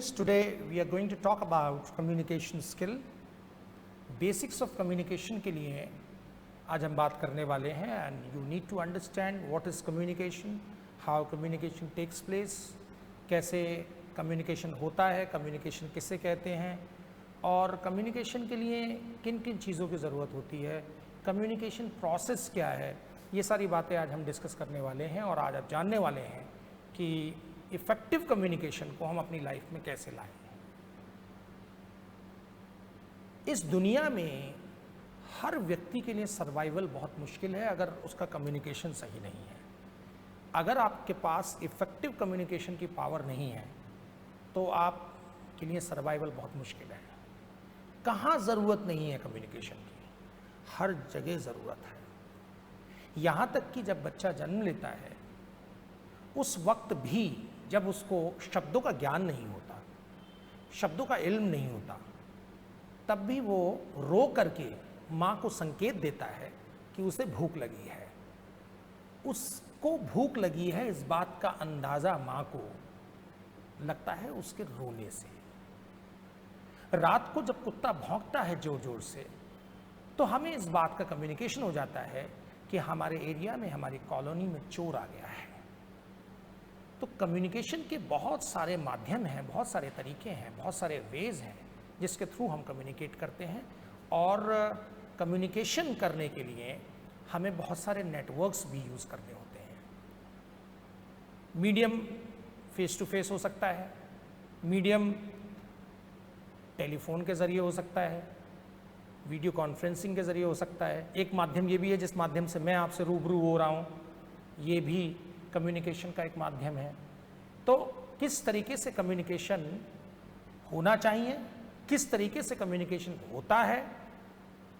students, today we are going to talk about communication skill. Basics of communication के लिए आज हम बात करने वाले हैं and you need to understand what is communication, how communication takes place, कैसे communication होता है, communication किसे कहते हैं और communication के लिए किन किन चीज़ों की ज़रूरत होती है, communication process क्या है, ये सारी बातें आज हम डिस्कस करने वाले हैं और आज आप जानने वाले हैं कि इफ़ेक्टिव कम्युनिकेशन को हम अपनी लाइफ में कैसे लाएं। इस दुनिया में हर व्यक्ति के लिए सर्वाइवल बहुत मुश्किल है अगर उसका कम्युनिकेशन सही नहीं है। अगर आपके पास इफ़ेक्टिव कम्युनिकेशन की पावर नहीं है तो आपके लिए सर्वाइवल बहुत मुश्किल है। कहाँ ज़रूरत नहीं है कम्युनिकेशन की? हर जगह ज़रूरत है। यहाँ तक कि जब बच्चा जन्म लेता है उस वक्त भी जब उसको शब्दों का ज्ञान नहीं होता, शब्दों का इल्म नहीं होता, तब भी वो रो करके माँ को संकेत देता है कि उसे भूख लगी है। उसको भूख लगी है इस बात का अंदाज़ा माँ को लगता है उसके रोने से। रात को जब कुत्ता भौंकता है जोर जोर से तो हमें इस बात का कम्युनिकेशन हो जाता है कि हमारे एरिया में, हमारी कॉलोनी में चोर आ गया है। तो कम्युनिकेशन के बहुत सारे माध्यम हैं, बहुत सारे तरीके हैं, बहुत सारे वेज हैं जिसके थ्रू हम कम्युनिकेट करते हैं और कम्युनिकेशन करने के लिए हमें बहुत सारे नेटवर्क्स भी यूज़ करने होते हैं। मीडियम फेस टू फेस हो सकता है, मीडियम टेलीफोन के ज़रिए हो सकता है, वीडियो कॉन्फ्रेंसिंग के ज़रिए हो सकता है। एक माध्यम ये भी है जिस माध्यम से मैं आपसे रूबरू हो रहा हूँ, ये भी कम्युनिकेशन का एक माध्यम है। तो किस तरीके से कम्युनिकेशन होना चाहिए, किस तरीके से कम्युनिकेशन होता है,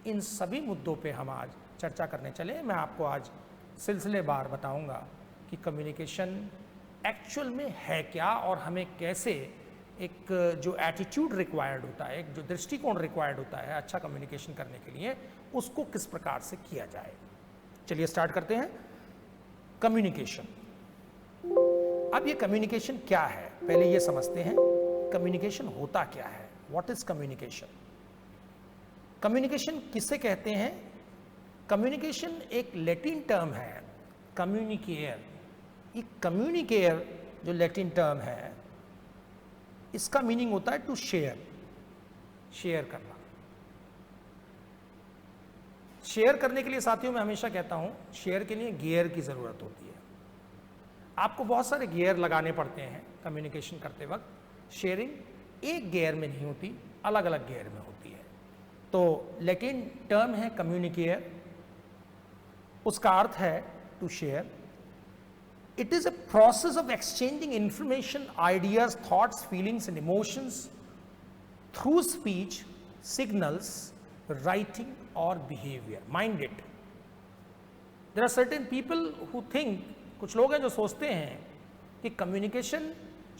इन सभी मुद्दों पे हम आज चर्चा करने चले। मैं आपको आज सिलसिलेवार बताऊंगा कि कम्युनिकेशन एक्चुअल में है क्या और हमें कैसे एक जो एटीट्यूड रिक्वायर्ड होता है, एक जो दृष्टिकोण रिक्वायर्ड होता है अच्छा कम्युनिकेशन करने के लिए, उसको किस प्रकार से किया जाए। चलिए स्टार्ट करते हैं। कम्युनिकेशन। अब ये कम्युनिकेशन क्या है पहले ये समझते हैं। कम्युनिकेशन होता क्या है? What is communication? कम्युनिकेशन किसे कहते हैं? कम्युनिकेशन एक लैटिन टर्म है, कम्युनिकेयर। ये कम्युनिकेयर जो लैटिन टर्म है इसका मीनिंग होता है टू शेयर, शेयर करना। शेयर करने के लिए साथियों मैं हमेशा कहता हूं शेयर के लिए गियर की जरूरत होती है। आपको बहुत सारे गियर लगाने पड़ते हैं कम्युनिकेशन करते वक्त। शेयरिंग एक गियर में नहीं होती, अलग अलग गियर में होती है। तो लैटिन टर्म है कम्युनिकेयर, उसका अर्थ है to share. It is a process of exchanging information, ideas, thoughts, feelings and emotions through speech, signals, writing or behavior. Mind it. There are certain people who think, कुछ लोग हैं जो सोचते हैं कि कम्युनिकेशन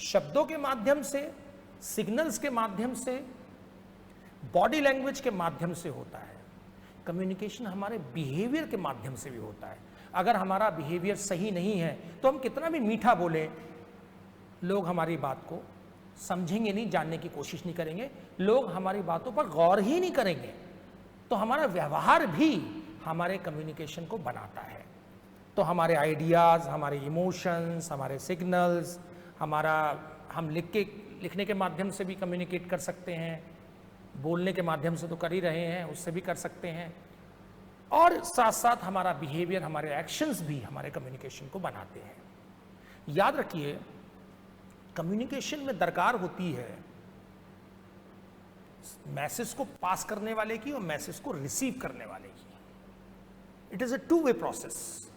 शब्दों के माध्यम से, सिग्नल्स के माध्यम से, बॉडी लैंग्वेज के माध्यम से होता है। कम्युनिकेशन हमारे बिहेवियर के माध्यम से भी होता है। अगर हमारा बिहेवियर सही नहीं है तो हम कितना भी मीठा बोलें, लोग हमारी बात को समझेंगे नहीं, जानने की कोशिश नहीं करेंगे, लोग हमारी बातों पर गौर ही नहीं करेंगे। तो हमारा व्यवहार भी हमारे कम्युनिकेशन को बनाता है। तो हमारे आइडियाज़, हमारे इमोशंस, हमारे सिग्नल्स, हम लिखने के माध्यम से भी कम्युनिकेट कर सकते हैं, बोलने के माध्यम से तो कर ही रहे हैं, उससे भी कर सकते हैं, और साथ साथ हमारा बिहेवियर, हमारे एक्शंस भी हमारे कम्युनिकेशन को बनाते हैं। याद रखिए कम्युनिकेशन में दरकार होती है मैसेज को पास करने वाले की और मैसेज को रिसीव करने वाले की। It is a two way process,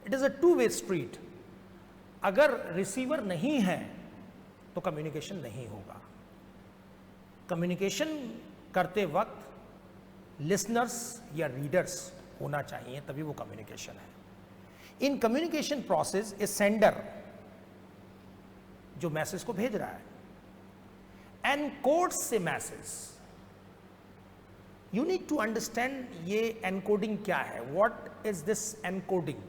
it is a two way street. अगर रिसीवर नहीं है तो कम्युनिकेशन नहीं होगा। कम्युनिकेशन करते वक्त लिसनर्स या रीडर्स होना चाहिए, तभी वो कम्युनिकेशन है। In communication process a sender जो मैसेज को भेज रहा है एनकोड्स से message. You need to understand ये एनकोडिंग क्या है। What is this encoding?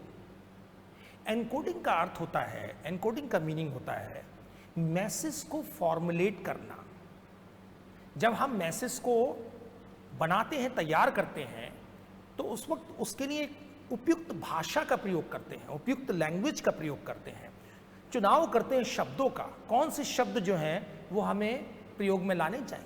Encoding का अर्थ होता है, एनकोडिंग का मीनिंग होता है मैसेज को फॉर्मुलेट करना, जब हम मैसेज को बनाते हैं, तैयार करते हैं, तो उस वक्त उसके लिए उपयुक्त भाषा का प्रयोग करते हैं, उपयुक्त लैंग्वेज का प्रयोग करते हैं, चुनाव करते हैं शब्दों का, कौन से शब्द जो हैं वो हमें प्रयोग में लाने चाहिए।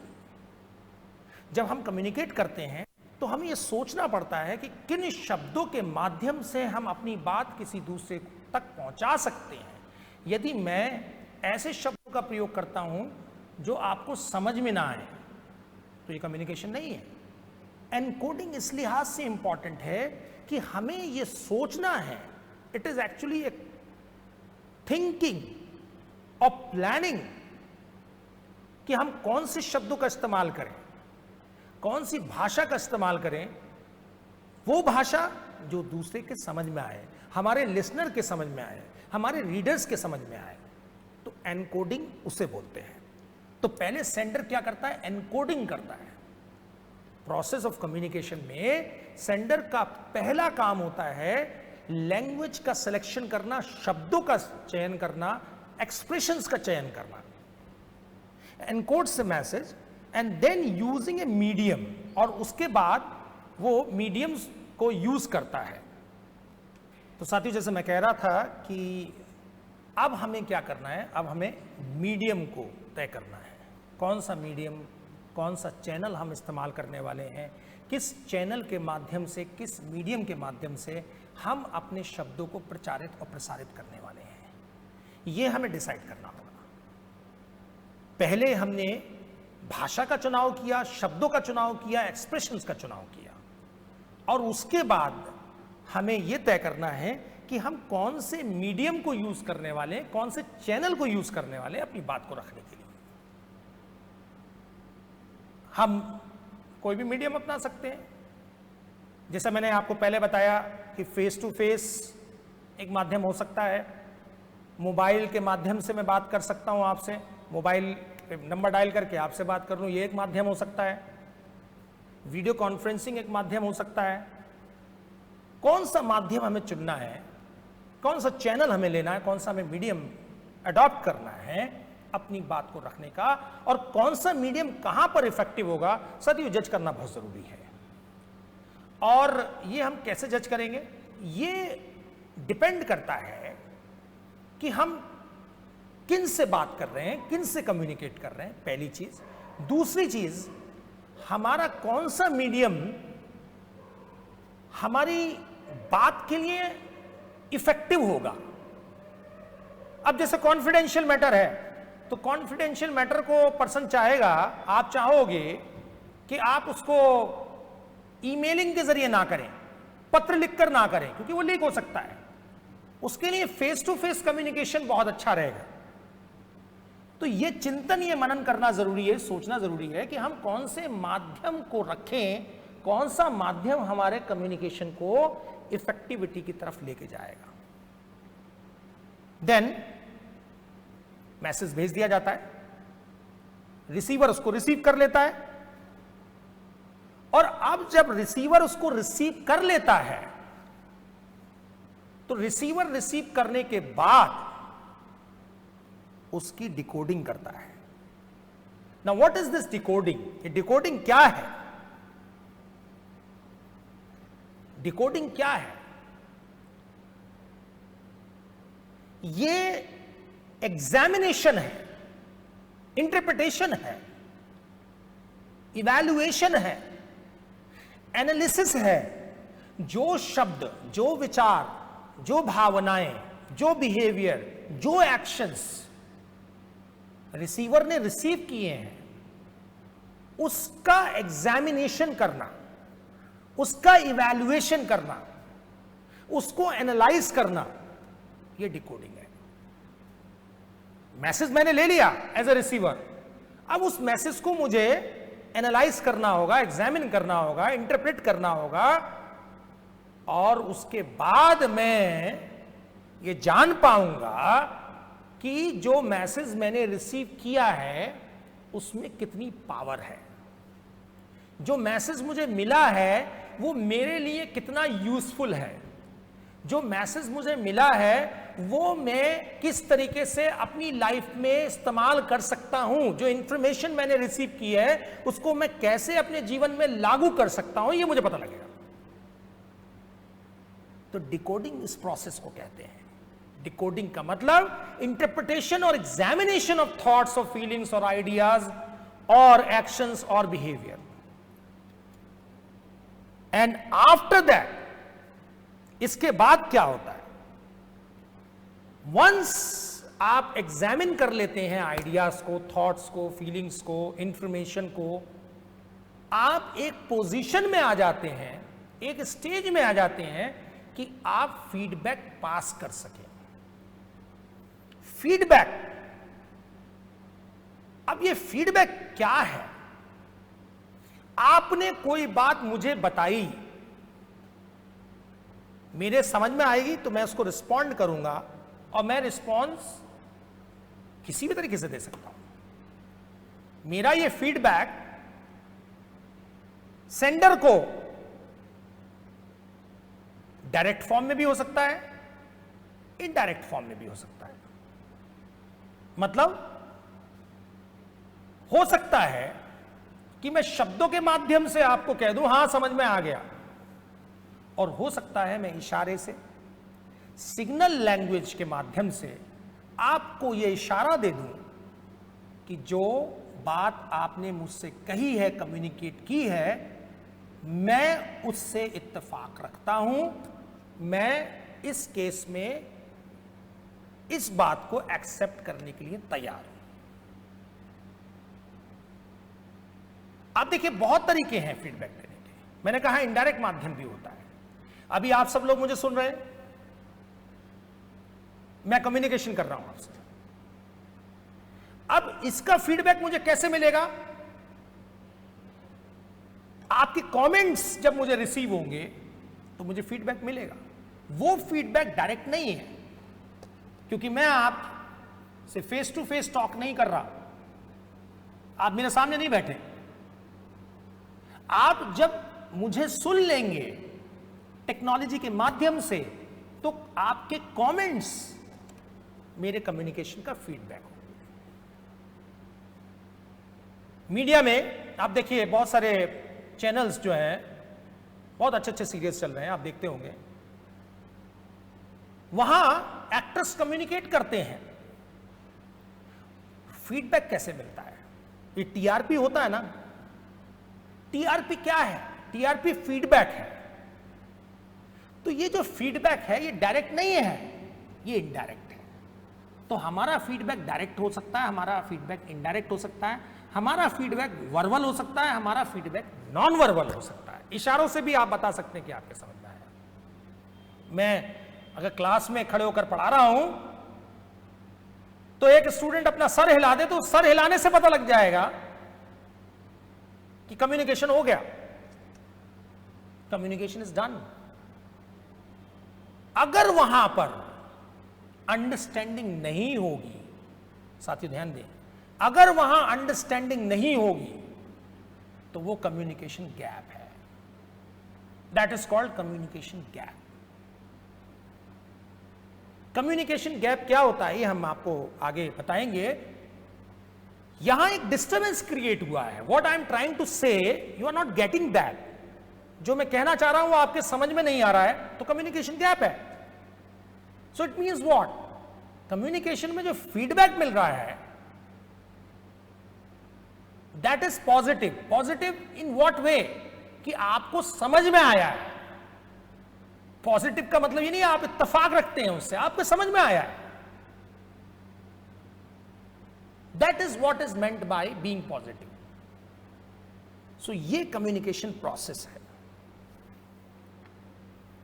जब हम कम्युनिकेट करते हैं तो हमें यह सोचना पड़ता है कि किन शब्दों के माध्यम से हम अपनी बात किसी दूसरे तक पहुंचा सकते हैं। यदि मैं ऐसे शब्दों का प्रयोग करता हूं जो आपको समझ में ना आए तो ये कम्युनिकेशन नहीं है। एनकोडिंग इस लिहाज से इंपॉर्टेंट है कि हमें यह सोचना है, it is actually a thinking और प्लानिंग कि हम कौन से शब्दों का इस्तेमाल करें, कौन सी भाषा का इस्तेमाल करें, वो भाषा जो दूसरे के समझ में आए, हमारे लिसनर के समझ में आए, हमारे रीडर्स के समझ में आए। तो एनकोडिंग उसे बोलते हैं। तो पहले सेंडर क्या करता है? एनकोडिंग करता है। प्रोसेस ऑफ कम्युनिकेशन में सेंडर का पहला काम होता है लैंग्वेज का सिलेक्शन करना, शब्दों का चयन करना, एक्सप्रेशंस का चयन करना। Encodes the message and then using a medium, और उसके बाद वो मीडियम्स को यूज करता है। तो साथियों, जैसे मैं कह रहा था कि अब हमें क्या करना है, अब हमें मीडियम को तय करना है। कौन सा मीडियम, कौन सा चैनल हम इस्तेमाल करने वाले हैं, किस चैनल के माध्यम से, किस मीडियम के माध्यम से हम अपने शब्दों को प्रचारित और प्रसारित करने वाले हैं, ये हमें डिसाइड करना होगा। पहले हमने भाषा का चुनाव किया, शब्दों का चुनाव किया, एक्सप्रेशंस का चुनाव किया, और उसके बाद हमें यह तय करना है कि हम कौन से मीडियम को यूज करने वाले, कौन से चैनल को यूज करने वाले अपनी बात को रखने के लिए। हम कोई भी मीडियम अपना सकते हैं, जैसा मैंने आपको पहले बताया कि फेस टू फेस एक माध्यम हो सकता है, मोबाइल के माध्यम से मैं बात कर सकता हूं आपसे, मोबाइल नंबर डायल करके आपसे बात कर लूं, ये एक माध्यम हो सकता है। वीडियो कॉन्फ्रेंसिंग एक माध्यम हो सकता है। कौन सा माध्यम हमें चुनना है, कौन सा चैनल हमें लेना है, कौन सा हमें मीडियम अडॉप्ट करना है अपनी बात को रखने का, और कौन सा मीडियम कहां पर इफेक्टिव होगा, साथियों जज करना बहुत जरूरी है। और ये हम कैसे जज करेंगे? ये डिपेंड करता है कि हम किन से बात कर रहे हैं, किन से कम्युनिकेट कर रहे हैं, पहली चीज। दूसरी चीज, हमारा कौन सा मीडियम हमारी बात के लिए इफेक्टिव होगा। अब जैसे कॉन्फिडेंशियल मैटर है, तो कॉन्फिडेंशियल मैटर को पर्सन चाहेगा, आप चाहोगे कि आप उसको ईमेलिंग के जरिए ना करें, पत्र लिखकर ना करें, क्योंकि वो लीक हो सकता है। उसके लिए फेस टू फेस कम्युनिकेशन बहुत अच्छा रहेगा। तो ये चिंतन, ये मनन करना जरूरी है, सोचना जरूरी है कि हम कौन से माध्यम को रखें, कौन सा माध्यम हमारे कम्युनिकेशन को इफेक्टिविटी की तरफ लेके जाएगा। देन मैसेज भेज दिया जाता है, रिसीवर उसको रिसीव कर लेता है, और अब जब रिसीवर उसको रिसीव कर लेता है तो रिसीवर रिसीव करने के बाद उसकी डिकोडिंग करता है। Now what is this decoding? ये डिकोडिंग क्या है? डिकोडिंग क्या है? ये एग्जामिनेशन है, इंटरप्रिटेशन है, इवैल्यूएशन है, एनालिसिस है। जो शब्द, जो विचार, जो भावनाएं, जो बिहेवियर, जो एक्शंस रिसीवर ने रिसीव किए हैं, उसका एग्जामिनेशन करना, उसका इवैल्यूएशन करना, उसको एनालाइज करना, यह डिकोडिंग है। मैसेज मैंने ले लिया एज ए रिसीवर, अब उस मैसेज को मुझे एनालाइज करना होगा, एग्जामिन करना होगा, इंटरप्रेट करना होगा, और उसके बाद मैं ये जान पाऊंगा कि जो मैसेज मैंने रिसीव किया है उसमें कितनी पावर है, जो मैसेज मुझे मिला है वो मेरे लिए कितना यूजफुल है, जो मैसेज मुझे मिला है वो मैं किस तरीके से अपनी लाइफ में इस्तेमाल कर सकता हूं, जो इंफॉर्मेशन मैंने रिसीव की है उसको मैं कैसे अपने जीवन में लागू कर सकता हूं, ये मुझे पता लगेगा। तो डिकोडिंग इस प्रोसेस को कहते हैं। डिकोडिंग का मतलब इंटरप्रिटेशन और एग्जामिनेशन ऑफ थॉट्स और फीलिंग्स और आइडियाज और एक्शंस और बिहेवियर। एंड आफ्टर दैट, इसके बाद क्या होता है, वंस आप एग्जामिन कर लेते हैं आइडियाज को, थॉट्स को, फीलिंग्स को, इंफॉर्मेशन को, आप एक पोजीशन में आ जाते हैं, एक स्टेज में आ जाते हैं कि आप फीडबैक पास कर सकें। फीडबैक, अब ये फीडबैक क्या है? आपने कोई बात मुझे बताई, मेरे समझ में आएगी तो मैं उसको रिस्पॉन्ड करूंगा, और मैं रिस्पॉन्स किसी भी तरीके से दे सकता हूं। मेरा ये फीडबैक सेंडर को डायरेक्ट फॉर्म में भी हो सकता है, इनडायरेक्ट फॉर्म में भी हो सकता है। मतलब हो सकता है कि मैं शब्दों के माध्यम से आपको कह दूं हां समझ में आ गया, और हो सकता है मैं इशारे से, सिग्नल लैंग्वेज के माध्यम से आपको यह इशारा दे दूं कि जो बात आपने मुझसे कही है, कम्युनिकेट की है, मैं उससे इत्तेफाक रखता हूं, मैं इस केस में इस बात को एक्सेप्ट करने के लिए तैयार हूं। आप देखिए बहुत तरीके हैं फीडबैक देने के। मैंने कहा इनडायरेक्ट माध्यम भी होता है। अभी आप सब लोग मुझे सुन रहे हैं, मैं कम्युनिकेशन कर रहा हूं आपसे। अब इसका फीडबैक मुझे कैसे मिलेगा? आपके कमेंट्स जब मुझे रिसीव होंगे तो मुझे फीडबैक मिलेगा। वो फीडबैक डायरेक्ट नहीं है, क्योंकि मैं आप से फेस टू फेस टॉक नहीं कर रहा, आप मेरे सामने नहीं बैठे। आप जब मुझे सुन लेंगे टेक्नोलॉजी के माध्यम से, तो आपके कमेंट्स मेरे कम्युनिकेशन का फीडबैक होंगे। मीडिया में आप देखिए बहुत सारे चैनल्स जो हैं, बहुत अच्छे अच्छे सीरियल्स चल रहे हैं, आप देखते होंगे। वहां एक्टर्स कम्युनिकेट करते हैं। फीडबैक कैसे मिलता है? ये टीआरपी होता है ना। टीआरपी क्या है? टीआरपी फीडबैक है। तो ये जो फीडबैक है ये डायरेक्ट नहीं है, ये इनडायरेक्ट है। तो हमारा फीडबैक डायरेक्ट हो सकता है, हमारा फीडबैक इनडायरेक्ट हो सकता है, हमारा फीडबैक वर्बल हो सकता है, हमारा फीडबैक नॉन वर्बल हो सकता है। इशारों से भी आप बता सकते हैं कि आपके समझ में आया। मैं अगर क्लास में खड़े होकर पढ़ा रहा हूं तो एक स्टूडेंट अपना सर हिला दे, तो सर हिलाने से पता लग जाएगा कि कम्युनिकेशन हो गया, कम्युनिकेशन इज डन। अगर वहां पर अंडरस्टैंडिंग नहीं होगी, साथियों ध्यान दें, अगर वहां अंडरस्टैंडिंग नहीं होगी तो वो कम्युनिकेशन गैप है। That is called communication gap. Communication gap क्या होता है ये हम आपको आगे बताएंगे। यहां एक डिस्टर्बेंस क्रिएट हुआ है। What I am trying to say, you are not getting that. जो मैं कहना चाह रहा हूं वो आपके समझ में नहीं आ रहा है, तो कम्युनिकेशन गैप है। So it means what? Communication में जो फीडबैक मिल रहा है that is positive. Positive in what way? कि आपको समझ में आया है। पॉजिटिव का मतलब ये नहीं आप इत्तेफाक रखते हैं उससे, आपको समझ में आया है। That is what is meant by being positive. So ये कम्युनिकेशन प्रोसेस है।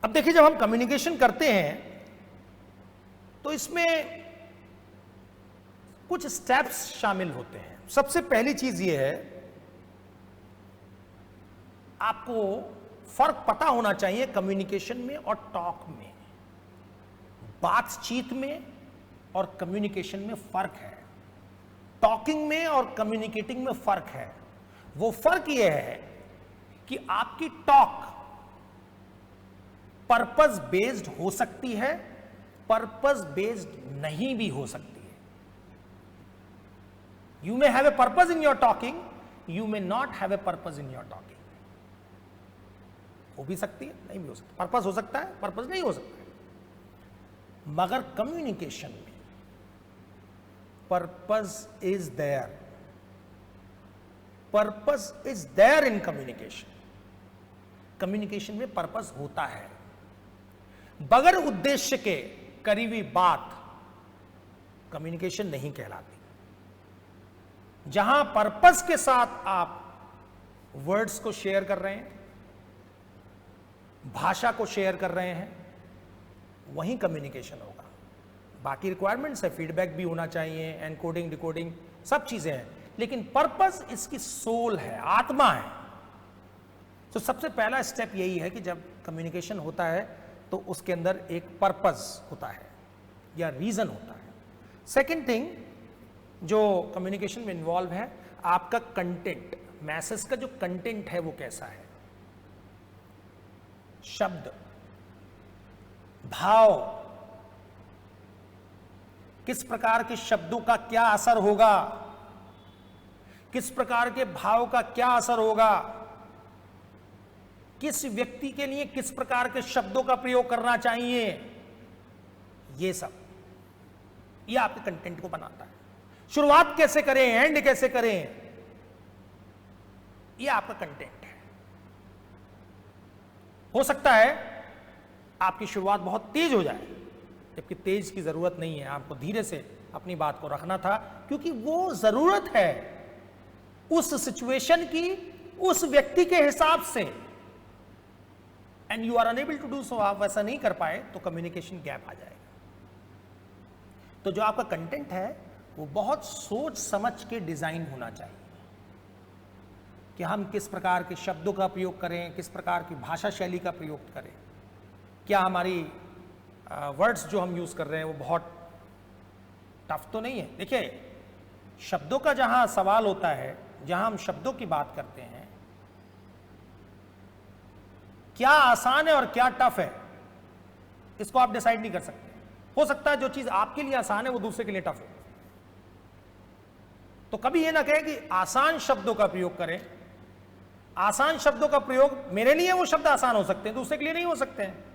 अब देखिए जब हम कम्युनिकेशन करते हैं तो इसमें कुछ स्टेप्स शामिल होते हैं। सबसे पहली चीज यह है, आपको फर्क पता होना चाहिए कम्युनिकेशन में और टॉक में। बातचीत में और कम्युनिकेशन में फर्क है। टॉकिंग में और कम्युनिकेटिंग में फर्क है। वो फर्क यह है कि आपकी टॉक पर्पस बेस्ड हो सकती है पर्पस बेस्ड नहीं भी हो सकती है। You may have a purpose in your talking, you may not have a purpose in your talking. हो भी सकती है, नहीं भी हो सकती। पर्पस हो सकता है, पर्पस नहीं हो सकता है। मगर कम्युनिकेशन में purpose is there, purpose is there in communication. Communication में पर्पस होता है। बगैर उद्देश्य के करी हुई बात कम्युनिकेशन नहीं कहलाती। जहां पर्पस के साथ आप वर्ड्स को शेयर कर रहे हैं, भाषा को शेयर कर रहे हैं, वहीं कम्युनिकेशन होगा। बाकी रिक्वायरमेंट्स है, फीडबैक भी होना चाहिए, एनकोडिंग डिकोडिंग सब चीजें हैं, लेकिन पर्पस इसकी सोल है, आत्मा है। तो सबसे पहला स्टेप यही है कि जब कम्युनिकेशन होता है तो उसके अंदर एक पर्पस होता है या रीजन होता है। सेकंड थिंग जो कम्युनिकेशन में इन्वॉल्व है, आपका कंटेंट, मैसेज का जो कंटेंट है वो कैसा है। शब्द, भाव, किस प्रकार के शब्दों का क्या असर होगा, किस प्रकार के भाव का क्या असर होगा, किस व्यक्ति के लिए किस प्रकार के शब्दों का प्रयोग करना चाहिए, ये सब ये आपके कंटेंट को बनाता है। शुरुआत कैसे करें, एंड कैसे करें, ये आपका कंटेंट है। हो सकता है आपकी शुरुआत बहुत तेज हो जाए, जबकि तेज की जरूरत नहीं है। आपको धीरे से अपनी बात को रखना था, क्योंकि वो जरूरत है उस सिचुएशन की, उस व्यक्ति के हिसाब से, and you are unable to do so. आप वैसा नहीं कर पाए तो कम्युनिकेशन गैप आ जाएगा। तो जो आपका कंटेंट है वो बहुत सोच समझ के डिजाइन होना चाहिए कि हम किस प्रकार के शब्दों का प्रयोग करें, किस प्रकार की भाषा शैली का प्रयोग करें, क्या हमारी वर्ड्स जो हम यूज कर रहे हैं वो बहुत टफ तो नहीं है। देखिए, शब्दों का जहां सवाल होता है, जहां हम शब्दों की बात करते हैं, क्या आसान है और क्या टफ है, इसको आप डिसाइड नहीं कर सकते। हो सकता है जो चीज आपके लिए आसान है वो दूसरे के लिए टफ हो। तो कभी ये ना कहें कि आसान शब्दों का प्रयोग करें। आसान शब्दों का प्रयोग, मेरे लिए वो शब्द आसान हो सकते हैं, दूसरे के लिए नहीं हो सकते हैं।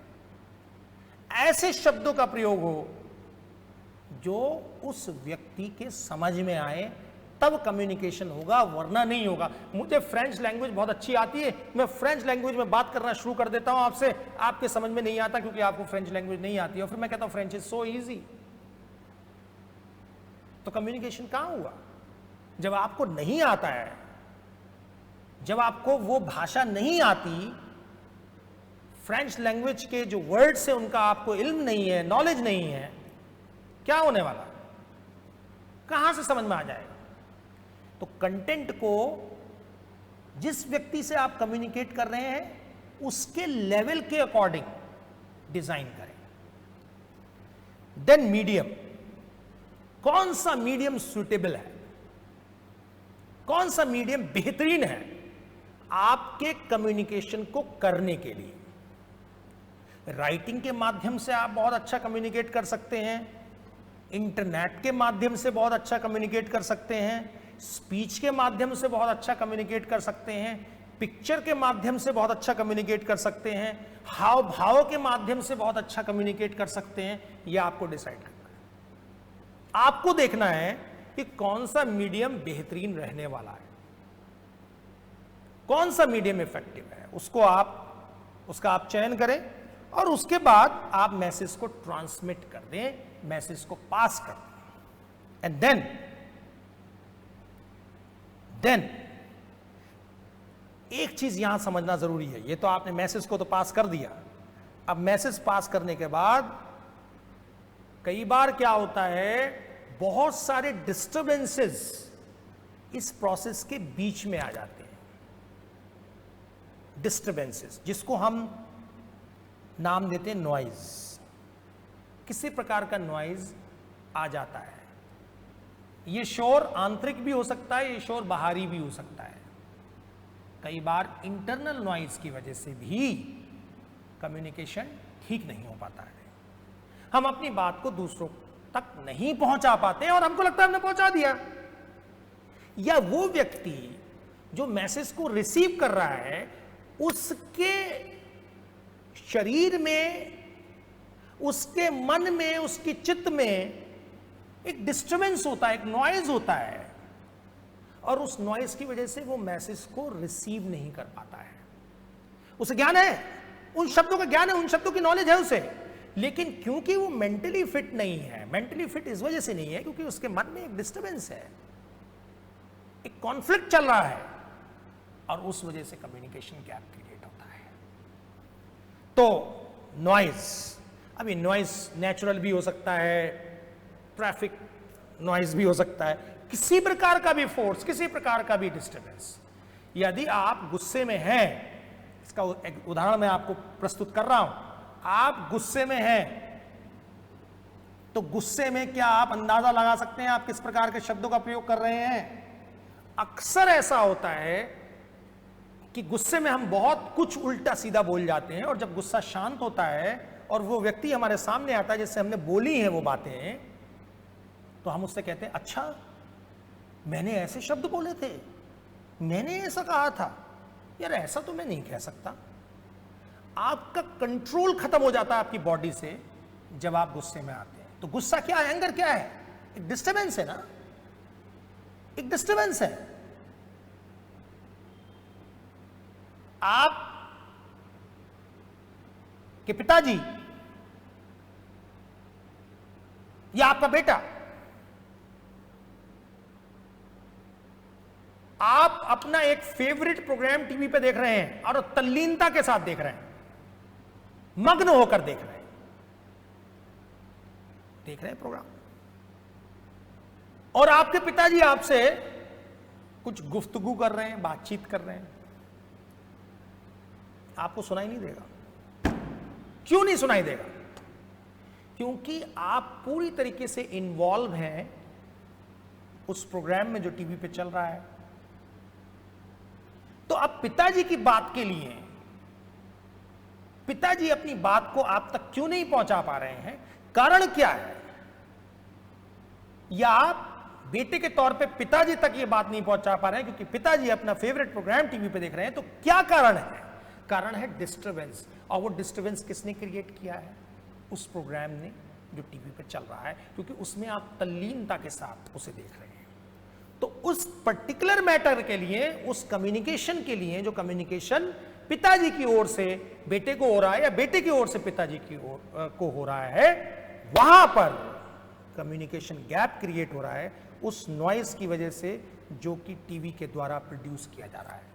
ऐसे शब्दों का प्रयोग हो जो उस व्यक्ति के समझ में आए, तब कम्युनिकेशन होगा, वरना नहीं होगा। मुझे फ्रेंच लैंग्वेज बहुत अच्छी आती है, मैं फ्रेंच लैंग्वेज में बात करना शुरू कर देता हूं आपसे, आपके समझ में नहीं आता क्योंकि आपको फ्रेंच लैंग्वेज नहीं आती है, और फिर मैं कहता हूं फ्रेंच इज सो इजी। तो कम्युनिकेशन कहां हुआ? जब आपको नहीं आता है, जब आपको वो भाषा नहीं आती, फ्रेंच लैंग्वेज के जो वर्ड्स है उनका आपको इल्म नहीं है, नॉलेज नहीं है, क्या होने वाला? कहां से समझ में आ जाएगा? तो कंटेंट को जिस व्यक्ति से आप कम्युनिकेट कर रहे हैं उसके लेवल के अकॉर्डिंग डिजाइन करें। देन मीडियम, कौन सा मीडियम सुटेबल है, कौन सा मीडियम बेहतरीन है आपके कम्युनिकेशन को करने के लिए। राइटिंग के माध्यम से आप बहुत अच्छा कम्युनिकेट कर सकते हैं, इंटरनेट के माध्यम से बहुत अच्छा कम्युनिकेट कर सकते हैं, स्पीच के माध्यम से बहुत अच्छा कम्युनिकेट कर सकते हैं, पिक्चर के माध्यम से बहुत अच्छा कम्युनिकेट कर सकते हैं, हाव भाव के माध्यम से बहुत अच्छा कम्युनिकेट कर सकते हैं। यह आपको डिसाइड करना है। आपको देखना है कि कौन सा मीडियम बेहतरीन रहने वाला है, कौन सा मीडियम इफेक्टिव है, उसका आप चयन करें, और उसके बाद आप मैसेज को ट्रांसमिट कर दें, मैसेज को पास कर दें। एंड देन एक चीज यहां समझना जरूरी है। ये तो आपने मैसेज को तो पास कर दिया, अब मैसेज पास करने के बाद कई बार क्या होता है, बहुत सारे डिस्टर्बेंसेस इस प्रोसेस के बीच में आ जाते हैं। डिस्टर्बेंसेस जिसको हम नाम देते हैं नॉइज। किसी प्रकार का नॉइज आ जाता है। ये शोर आंतरिक भी हो सकता है, ये शोर बाहरी भी हो सकता है। कई बार इंटरनल नॉइज की वजह से भी कम्युनिकेशन ठीक नहीं हो पाता है। हम अपनी बात को दूसरों तक नहीं पहुंचा पाते और हमको लगता है हमने पहुंचा दिया, या वो व्यक्ति जो मैसेज को रिसीव कर रहा है उसके शरीर में, उसके मन में, उसकी चित्त में एक डिस्टर्बेंस होता है, एक नॉइज होता है, और उस नॉइज की वजह से वो मैसेज को रिसीव नहीं कर पाता है। उसे ज्ञान है, उन शब्दों का ज्ञान है, उन शब्दों की नॉलेज है उसे, लेकिन क्योंकि वो मेंटली फिट नहीं है, मेंटली फिट इस वजह से नहीं है क्योंकि उसके मन में एक डिस्टर्बेंस है, एक कॉन्फ्लिक्ट चल रहा है, और उस वजह से कम्युनिकेशन गैप क्रिएट होता है। तो नॉइज, अभी नॉइज नेचुरल भी हो सकता है, ट्रैफिक नॉइज भी हो सकता है, किसी प्रकार का भी फोर्स, किसी प्रकार का भी डिस्टर्बेंस। यदि आप गुस्से में हैं, इसका एक उदाहरण मैं आपको प्रस्तुत कर रहा हूं, आप गुस्से में हैं, तो गुस्से में क्या आप अंदाजा लगा सकते हैं आप किस प्रकार के शब्दों का प्रयोग कर रहे हैं? अक्सर ऐसा होता है कि गुस्से में हम बहुत कुछ उल्टा सीधा बोल जाते हैं, और जब गुस्सा शांत होता है और वो व्यक्ति हमारे सामने आता है जिससे हमने बोली हैं वो बातें, तो हम उससे कहते हैं अच्छा मैंने ऐसे शब्द बोले थे, मैंने ऐसा कहा था, यार ऐसा तो मैं नहीं कह सकता। आपका कंट्रोल खत्म हो जाता है आपकी बॉडी से जब आप गुस्से में आते हैं। तो गुस्सा क्या है, एंगर क्या है? एक डिस्टर्बेंस है ना, एक डिस्टर्बेंस है। आप के पिताजी या आपका बेटा, आप अपना एक फेवरेट प्रोग्राम टीवी पे देख रहे हैं और तल्लीनता के साथ देख रहे हैं, मग्न होकर देख रहे हैं प्रोग्राम, और आपके पिताजी आपसे कुछ गुफ्तगू कर रहे हैं, बातचीत कर रहे हैं, आपको सुनाई नहीं देगा। क्यों नहीं सुनाई देगा? क्योंकि आप पूरी तरीके से इन्वॉल्व हैं उस प्रोग्राम में जो टीवी पे चल रहा है। तो अब पिताजी की बात के लिए पिताजी अपनी बात को आप तक क्यों नहीं पहुंचा पा रहे हैं? कारण क्या है? या आप बेटे के तौर पे पिताजी तक ये बात नहीं पहुंचा पा रहे हैं क्योंकि पिताजी अपना फेवरेट प्रोग्राम टीवी पे देख रहे हैं। तो क्या कारण है? कारण है डिस्टर्बेंस। और वो डिस्टर्बेंस किसने क्रिएट किया है? उस प्रोग्राम ने जो टीवी पे चल रहा है, क्योंकि उसमें आप तल्लीनता के साथ उसे देख रहे हैं। तो उस पर्टिकुलर मैटर के लिए, उस कम्युनिकेशन के लिए, जो कम्युनिकेशन पिताजी की ओर से बेटे को हो रहा है या बेटे की ओर से पिताजी की ओर को हो रहा है, वहां पर कम्युनिकेशन गैप क्रिएट हो रहा है उस नॉइज की वजह से जो कि टीवी के द्वारा प्रोड्यूस किया जा रहा है।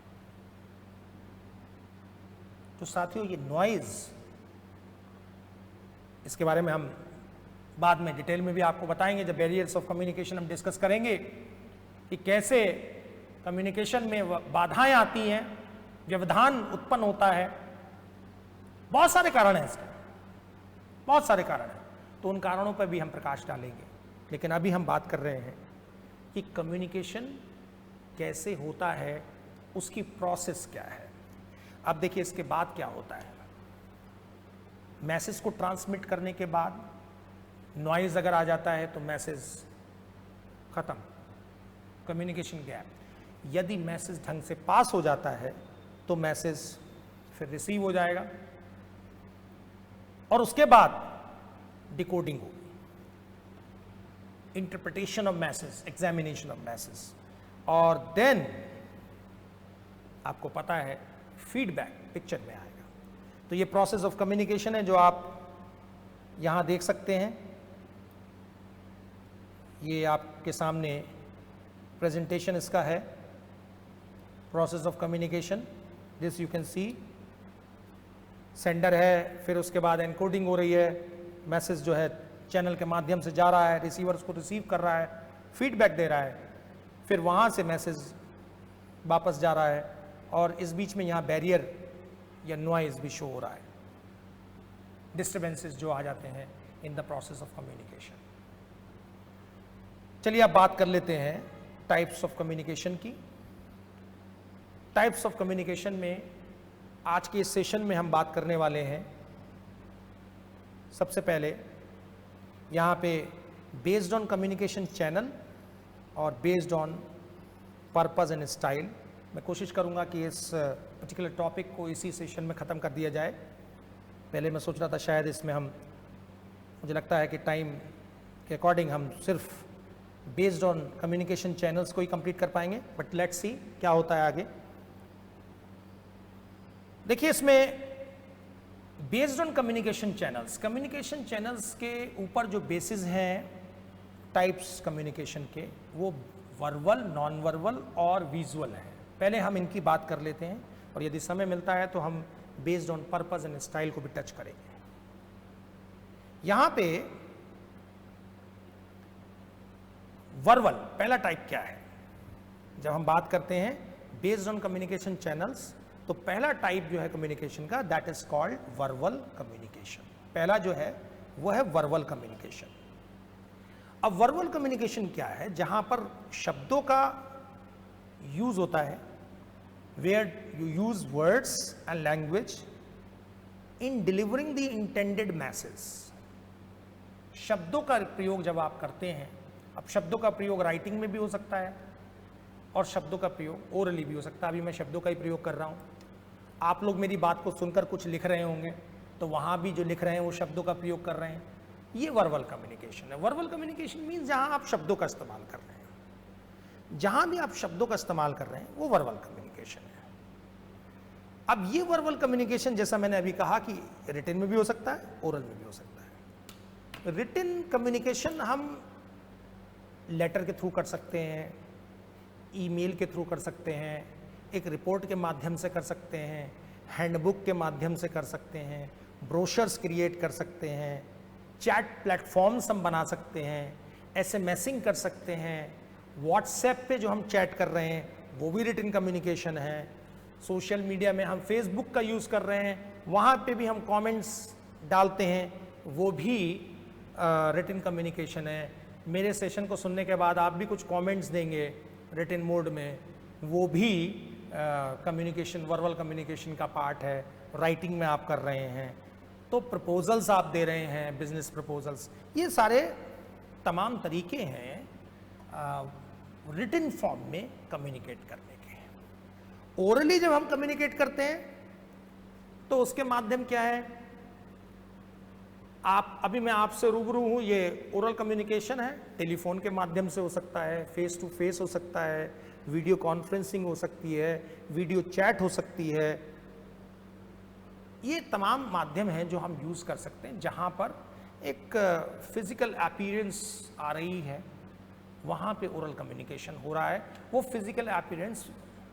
तो साथियों, ये नॉइज, इसके बारे में हम बाद में डिटेल में भी आपको बताएंगे जब बैरियर्स ऑफ कम्युनिकेशन हम डिस्कस करेंगे कि कैसे कम्युनिकेशन में बाधाएं आती हैं, व्यवधान उत्पन्न होता है। बहुत सारे कारण हैं इसके, बहुत सारे कारण हैं, तो उन कारणों पर भी हम प्रकाश डालेंगे। लेकिन अभी हम बात कर रहे हैं कि कम्युनिकेशन कैसे होता है, उसकी प्रोसेस क्या है। अब देखिए इसके बाद क्या होता है। मैसेज को ट्रांसमिट करने के बाद नॉइज अगर आ जाता है तो मैसेज खत्म, कम्युनिकेशन गैप। यदि मैसेज ढंग से पास हो जाता है तो मैसेज फिर रिसीव हो जाएगा और उसके बाद डिकोडिंग होगी, interpretation of message, examination of message, और देन आपको पता है फीडबैक पिक्चर में आएगा। तो ये प्रोसेस ऑफ कम्युनिकेशन है जो आप यहां देख सकते हैं। ये आपके सामने प्रेजेंटेशन इसका है, process of communication. This you can see, sender है, फिर उसके बाद एनकोडिंग हो रही है, मैसेज जो है चैनल के माध्यम से जा रहा है, रिसीवर उसको रिसीव कर रहा है, फीडबैक दे रहा है, फिर वहाँ से मैसेज वापस जा रहा है, और इस बीच में यहाँ बैरियर या नॉइज भी शो हो रहा है, डिस्टर्बेंसेस जो आ जाते हैं in the process of communication. चलिए अब बात कर लेते हैं टाइप्स ऑफ कम्युनिकेशन की। टाइप्स ऑफ कम्युनिकेशन में आज के इस सेशन में हम बात करने वाले हैं सबसे पहले यहाँ पे बेस्ड ऑन कम्युनिकेशन चैनल और based on purpose and style. मैं कोशिश करूँगा कि इस पर्टिकुलर टॉपिक को इसी सेशन में ख़त्म कर दिया जाए। पहले मैं सोच रहा था शायद इसमें हम, मुझे लगता है कि टाइम के अकॉर्डिंग हम सिर्फ बेस्ड ऑन कम्युनिकेशन चैनल्स को ही कंप्लीट कर पाएंगे, बट लेट्स सी क्या होता है आगे। देखिए इसमें बेस्ड ऑन कम्युनिकेशन चैनल्स के ऊपर जो बेसिस हैं टाइप्स कम्युनिकेशन के, वो वर्बल, नॉन वर्बल और विजुअल हैं। पहले हम इनकी बात कर लेते हैं और यदि समय मिलता है तो हम based on purpose and style को भी टच करेंगे। यहां पे वर्बल पहला टाइप क्या है? जब हम बात करते हैं बेस्ड ऑन कम्युनिकेशन चैनल्स, तो पहला टाइप जो है कम्युनिकेशन का, that is called verbal communication. पहला जो है वो है वर्बल कम्युनिकेशन। अब वर्बल कम्युनिकेशन क्या है? जहां पर शब्दों का यूज होता है, where you use words and language in delivering the intended message. शब्दों का प्रयोग जब आप करते हैं, अब शब्दों का प्रयोग राइटिंग में भी हो सकता है और शब्दों का प्रयोग ओरली भी हो सकता है। अभी मैं शब्दों का ही प्रयोग कर रहा हूं, आप लोग मेरी बात को सुनकर कुछ लिख रहे होंगे, तो वहां भी जो लिख रहे हैं वो शब्दों का प्रयोग कर रहे हैं। ये वर्बल कम्युनिकेशन है। वर्बल कम्युनिकेशन मीन्स जहां आप शब्दों का इस्तेमाल कर रहे हैं, जहां भी आप शब्दों का इस्तेमाल कर रहे हैं वो वर्बल कम्युनिकेशन है। अब ये वर्बल कम्युनिकेशन, जैसा मैंने अभी कहा कि रिटन में भी हो सकता है, ओरल में भी हो सकता है। रिटन कम्युनिकेशन हम लेटर के थ्रू कर सकते हैं, ईमेल के थ्रू कर सकते हैं, एक रिपोर्ट के माध्यम से कर सकते हैं, हैंडबुक के माध्यम से कर सकते हैं, ब्रोशर्स क्रिएट कर सकते हैं, चैट प्लेटफॉर्म्स हम बना सकते हैं, एसएमएसिंग कर सकते हैं, व्हाट्सएप पे जो हम चैट कर रहे हैं वो भी रिटन कम्युनिकेशन है। सोशल मीडिया में हम फेसबुक का यूज़ कर रहे हैं, वहाँ पे भी हम कमेंट्स डालते हैं, वो भी रिटन कम्युनिकेशन है। मेरे सेशन को सुनने के बाद आप भी कुछ कमेंट्स देंगे रिटन मोड में, वो भी कम्युनिकेशन, वर्बल कम्युनिकेशन का पार्ट है। राइटिंग में आप कर रहे हैं, तो प्रपोजल्स आप दे रहे हैं, बिजनेस प्रपोजल्स, ये सारे तमाम तरीके हैं रिटन फॉर्म में कम्युनिकेट करने के। ओरली जब हम कम्युनिकेट करते हैं तो उसके माध्यम क्या है? आप, अभी मैं आपसे रूबरू हूं, ये ओरल कम्युनिकेशन है। टेलीफोन के माध्यम से हो सकता है, फेस टू फेस हो सकता है, वीडियो कॉन्फ्रेंसिंग हो सकती है, वीडियो चैट हो सकती है। ये तमाम माध्यम हैं जो हम यूज़ कर सकते हैं जहां पर एक फिजिकल अपीयरेंस आ रही है, वहां पे ओरल कम्युनिकेशन हो रहा है। वो फिजिकल अपीयरेंस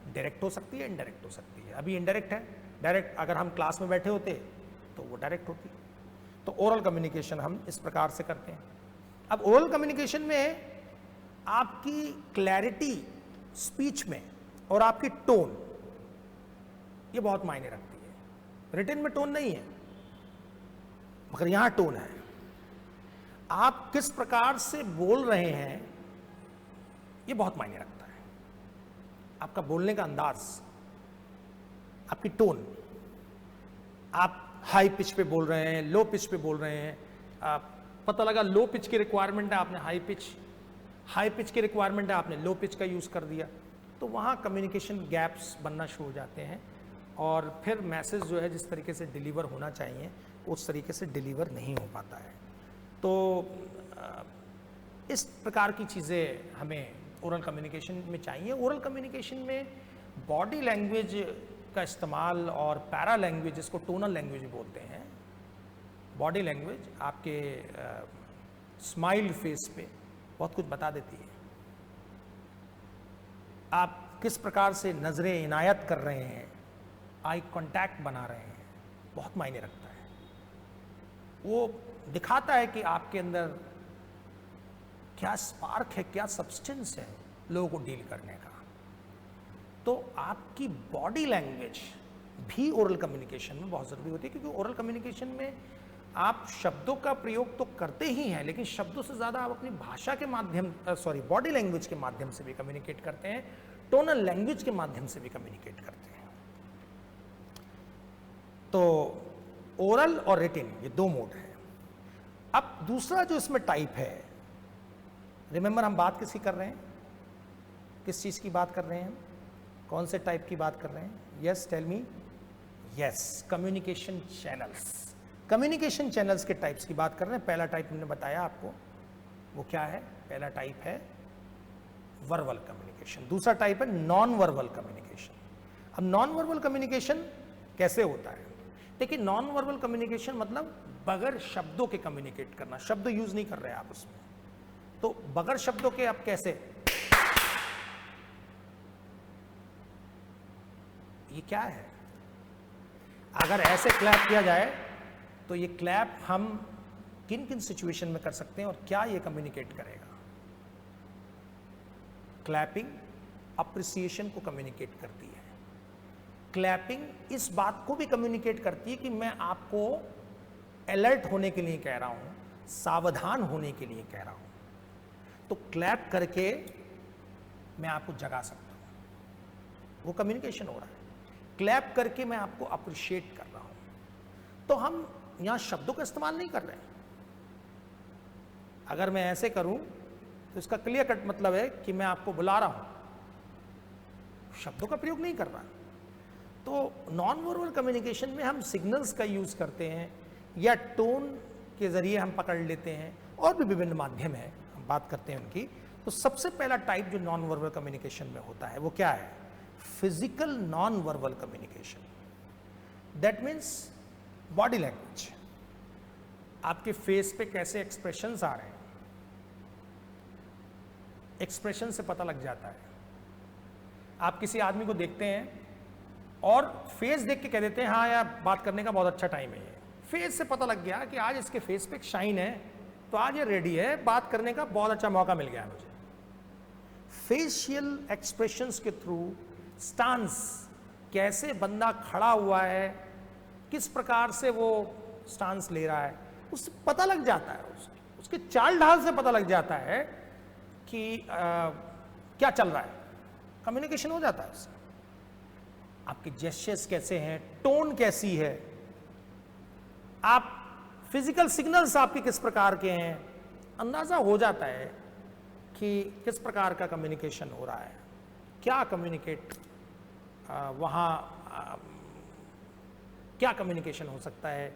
डायरेक्ट हो सकती है, इनडायरेक्ट हो सकती है। अभी इनडायरेक्ट है, डायरेक्ट अगर हम क्लास में बैठे होते तो वो डायरेक्ट होती। तो ओरल कम्युनिकेशन हम इस प्रकार से करते हैं। अब ओरल कम्युनिकेशन में आपकी क्लैरिटी स्पीच में और आपकी टोन, ये बहुत मायने रखती है। रिटन में टोन नहीं है, मगर यहां टोन है। आप किस प्रकार से बोल रहे हैं ये बहुत मायने रखता है। आपका बोलने का अंदाज, आपकी टोन, आप हाई पिच पे बोल रहे हैं, लो पिच पे बोल रहे हैं, आप पता लगा लो पिच की रिक्वायरमेंट है, आपने हाई पिच की रिक्वायरमेंट है, आपने लो पिच का यूज़ कर दिया, तो वहाँ कम्युनिकेशन गैप्स बनना शुरू हो जाते हैं और फिर मैसेज जो है जिस तरीके से डिलीवर होना चाहिए उस तरीके से डिलीवर नहीं हो पाता है। तो इस प्रकार की चीज़ें हमें ओरल कम्युनिकेशन में चाहिए। ओरल कम्युनिकेशन में बॉडी लैंग्वेज का इस्तेमाल और पैरा लैंग्वेज, जिसको टोनल लैंग्वेज बोलते हैं, बॉडी लैंग्वेज आपके स्माइल फेस पे बहुत कुछ बता देती है। आप किस प्रकार से नज़रें इनायत कर रहे हैं, आई कांटेक्ट बना रहे हैं, बहुत मायने रखता है। वो दिखाता है कि आपके अंदर क्या स्पार्क है, क्या सब्सटेंस है लोगों को डील करने का। तो आपकी बॉडी लैंग्वेज भी ओरल कम्युनिकेशन में बहुत ज़रूरी होती है, क्योंकि ओरल कम्युनिकेशन में आप शब्दों का प्रयोग तो करते ही हैं, लेकिन शब्दों से ज़्यादा आप अपनी भाषा के माध्यम, बॉडी लैंग्वेज के माध्यम से भी कम्युनिकेट करते हैं, टोनल लैंग्वेज के माध्यम से भी कम्युनिकेट करते हैं। तो ओरल और रिटन, ये दो मोड हैं। अब दूसरा जो इसमें टाइप है, रिमेंबर हम बात किसकी कर रहे हैं, किस चीज की बात कर रहे हैं, कौन से टाइप की बात कर रहे हैं? Yes, tell me. Yes, communication channels. Communication channels के टाइप्स की बात कर रहे हैं। पहला टाइप हमने बताया आपको, वो क्या है? पहला टाइप है वर्बल कम्युनिकेशन, दूसरा टाइप है नॉन वर्बल कम्युनिकेशन। अब नॉन वर्बल कम्युनिकेशन कैसे होता है? देखिए, नॉन वर्बल कम्युनिकेशन मतलब बगैर शब्दों के कम्युनिकेट करना, शब्द यूज नहीं कर रहे आप उसमें। तो बगैर शब्दों के आप कैसे, ये क्या है? अगर ऐसे क्लैप किया जाए तो ये क्लैप हम किन किन सिचुएशन में कर सकते हैं और क्या ये कम्युनिकेट करेगा? क्लैपिंग अप्रिसिएशन को कम्युनिकेट करती है। क्लैपिंग इस बात को भी कम्युनिकेट करती है कि मैं आपको अलर्ट होने के लिए कह रहा हूं, सावधान होने के लिए कह रहा हूं। तो क्लैप करके मैं आपको जगा सकता हूं, वो कम्युनिकेशन हो रहा है। क्लैप करके मैं आपको अप्रिशिएट कर रहा हूं। तो हम यहां शब्दों का इस्तेमाल नहीं कर रहे हैं। अगर मैं ऐसे करूं तो इसका क्लियर कट मतलब है कि मैं आपको बुला रहा हूं, शब्दों का प्रयोग नहीं कर रहा। तो नॉन वर्बल कम्युनिकेशन में हम सिग्नल्स का यूज करते हैं या टोन के जरिए हम पकड़ लेते हैं, और भी विभिन्न माध्यम है, हम बात करते हैं उनकी। तो सबसे पहला टाइप जो नॉन वर्बल कम्युनिकेशन में होता है वो क्या है? Physical non verbal communication. That means body language, आपके फेस पे कैसे एक्सप्रेशंस आ रहे हैं, एक्सप्रेशन से पता लग जाता है। आप किसी आदमी को देखते हैं और फेस देख के कह देते हैं हाँ यार, बात करने का बहुत अच्छा टाइम है ये। फेस से पता लग गया कि आज इसके फेस पे एक शाइन है, तो आज ये रेडी है, बात करने का बहुत अच्छा मौका मिल गया है मुझे। फेशियल एक्सप्रेशंस के थ्रू स्टांस, कैसे बंदा खड़ा हुआ है, किस प्रकार से वो स्टांस ले रहा है, उससे पता लग जाता है। उसके चाल ढाल से पता लग जाता है कि क्या चल रहा है, कम्युनिकेशन हो जाता है उससे। आपके जेस्चर्स कैसे हैं, टोन कैसी है, आप फिजिकल सिग्नल्स आपके किस प्रकार के हैं, अंदाजा हो जाता है कि किस प्रकार का कम्युनिकेशन हो रहा है, क्या कम्युनिकेट वहाँ क्या कम्युनिकेशन हो सकता है,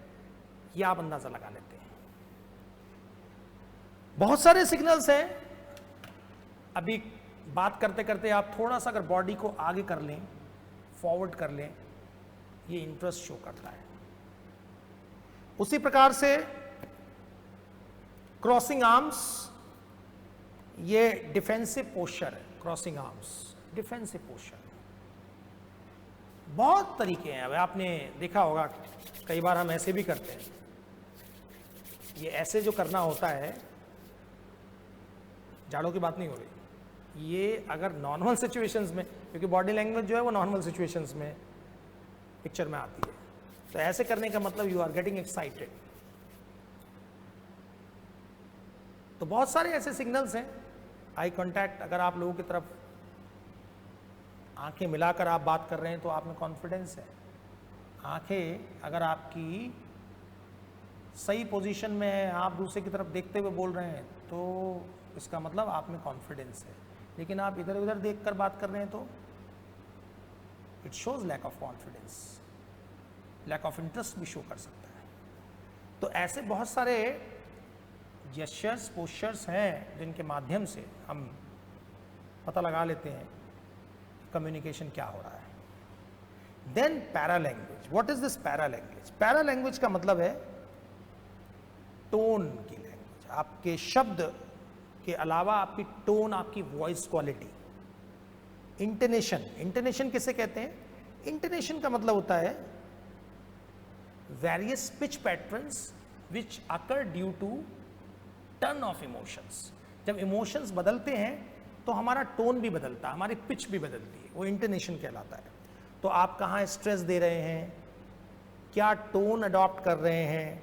यह आप अंदाजा लगा लेते हैं। बहुत सारे सिग्नल्स हैं। अभी बात करते करते आप थोड़ा सा अगर बॉडी को आगे कर लें, फॉरवर्ड कर लें, ये इंटरेस्ट शो करता है। उसी प्रकार से क्रॉसिंग आर्म्स, ये डिफेंसिव पोस्चर है। क्रॉसिंग आर्म्स डिफेंसिव पोस्चर, बहुत तरीके हैं। अब आपने देखा होगा कई बार हम ऐसे भी करते हैं। ये ऐसे जो करना होता है, जाड़ों की बात नहीं हो रही, ये अगर नॉर्मल सिचुएशंस में, क्योंकि बॉडी लैंग्वेज जो है वो नॉर्मल सिचुएशंस में पिक्चर में आती है, तो ऐसे करने का मतलब यू आर गेटिंग एक्साइटेड। तो बहुत सारे ऐसे सिग्नल्स हैं। आई कांटेक्ट, अगर आप लोगों की तरफ आंखें मिलाकर आप बात कर रहे हैं तो आप में कॉन्फिडेंस है। आंखें अगर आपकी सही पोजीशन में है, आप दूसरे की तरफ देखते हुए बोल रहे हैं, तो इसका मतलब आप में कॉन्फिडेंस है। लेकिन आप इधर उधर देखकर बात कर रहे हैं तो it shows lack of confidence, lack of interest भी शो कर सकता है। तो ऐसे बहुत सारे जेस्चर्स, पोस्चर्स हैं जिनके माध्यम से हम पता लगा लेते हैं कम्युनिकेशन क्या हो रहा है। Then paralanguage. What is this paralanguage? Paralanguage का मतलब है टोन की लैंग्वेज। आपके शब्द के अलावा आपकी टोन, आपकी वॉइस क्वालिटी, इंटोनेशन। इंटोनेशन किसे कहते हैं? इंटोनेशन का मतलब होता है various pitch patterns which occur due to turn of emotions. जब इमोशंस बदलते हैं तो हमारा टोन भी बदलता है, हमारी पिच भी बदलती है, वो इंटोनेशन कहलाता है। तो आप कहाँ स्ट्रेस दे रहे हैं, क्या टोन अडॉप्ट कर रहे हैं,